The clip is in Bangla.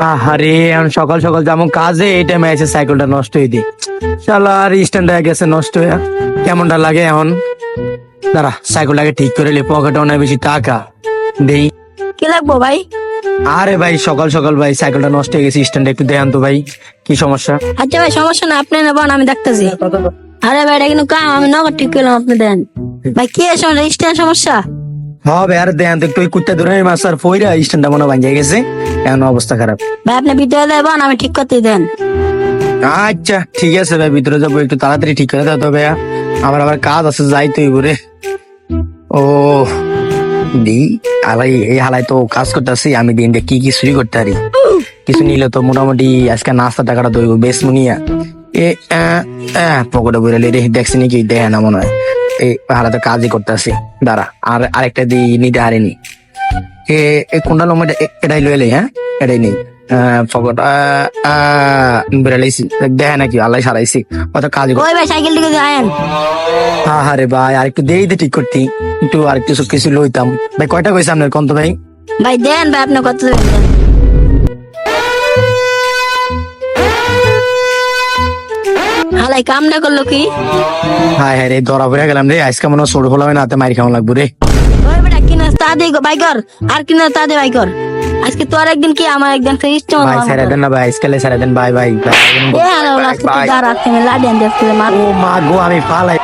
আহারে এখন সকাল সকাল যেমন কাজে এই টাইমে এসে সাইকেলটা নষ্ট হয়ে দিই। শালা আর স্ট্যান্ড হয়ে গেছে নষ্ট হয়ে। কেমনটা লাগে এখন? দাঁড়া সাইকেলটাকে ঠিক করে নি, পকেটে অনেক বেশি টাকা দেই। কি লাগবো ভাই? আরে ভাই সকাল সকাল ভাই সাইকেলটা নষ্ট হয়ে গেছে, স্ট্যান্ডে একটু দেখান তো ভাই কি সমস্যা। আচ্ছা ভাই সমস্যা না, আপনি নেবেন আমি দেখতেছি। আরে ভাই এটা কিন্তু কাম, আমি নগদ ঠিক করলাম, আপনি দেন। ভাই কি সমস্যা? স্ট্যান্ড সমস্যা? হবে আর দেখান তো একটু, ওই কুত্তা ধরে মাছ আর ফইরা স্ট্যান্ডটা মনে ভাঙিয়ে গেছে, এখন অবস্থা খারাপ। ভাই আপনি ভিতরে দেবেন, আমি ঠিক করতে দেন। আচ্ছা ঠিক আছে ভাই, ভিতরে যাবো, একটু তাড়াতাড়ি ঠিক করে দাও তো ভাইয়া, আমার আবার কাজ আছে যাই তো ঘুরে। ও দি হালাই, এই হালাই তো কাজ করতেছি আমি, দিন কি কি চুরি করতে পারি, কিছু নিলে তো মোটামুটি আজকে নাস্তা টাকাটা দইব বেশ মুনিয়া। এ পকেটে বইরে রে দেখছি নাকি, দেখে না মনে হয়। এই হালাতে কাজই করতেছি, দাঁড়া আর আরেকটা দি নিতে হারিনি। কোনটা লম্বা, এটাই লইলে, হ্যাঁ এটাই নেই পকেট বেড়াইছি, দেখে নাকি আল্লাহ সারাইছি, অত কাজই ওই ভাই সাইকেল দিকে যায়েন। আরে ভাই আরেকটু দেই দে ঠিক করতি, একটু আরেকটু সব কিছু লইতাম ভাই। কয়টা কইছে আপনার কন্ত ভাই? ভাই দেন ভাই, আপনি কত দেবেন দেন। হালাই কামটা করলো কি? হায় হায় রে, ধরা পড়ে গেলাম রে, আজকে মনে হয় ছোট হলাম না, হাতে মারি খাওয়া লাগবো রে। ওই বেটা কিনা তা দে ভাই কর, আর কিনা তা দে ভাই কর। আজকে তোর একদিন কি আমার একদিন ইচ্ছা ভাই ছেড়ে দেন না ভাই, আজকালে ছেড়ে দেন ভাই ভাই। এ আলো লাস্ট তুই দাঁড়া, তুমি লাডি আনতে আসলে মার। ও মা গো, আমি পালাই।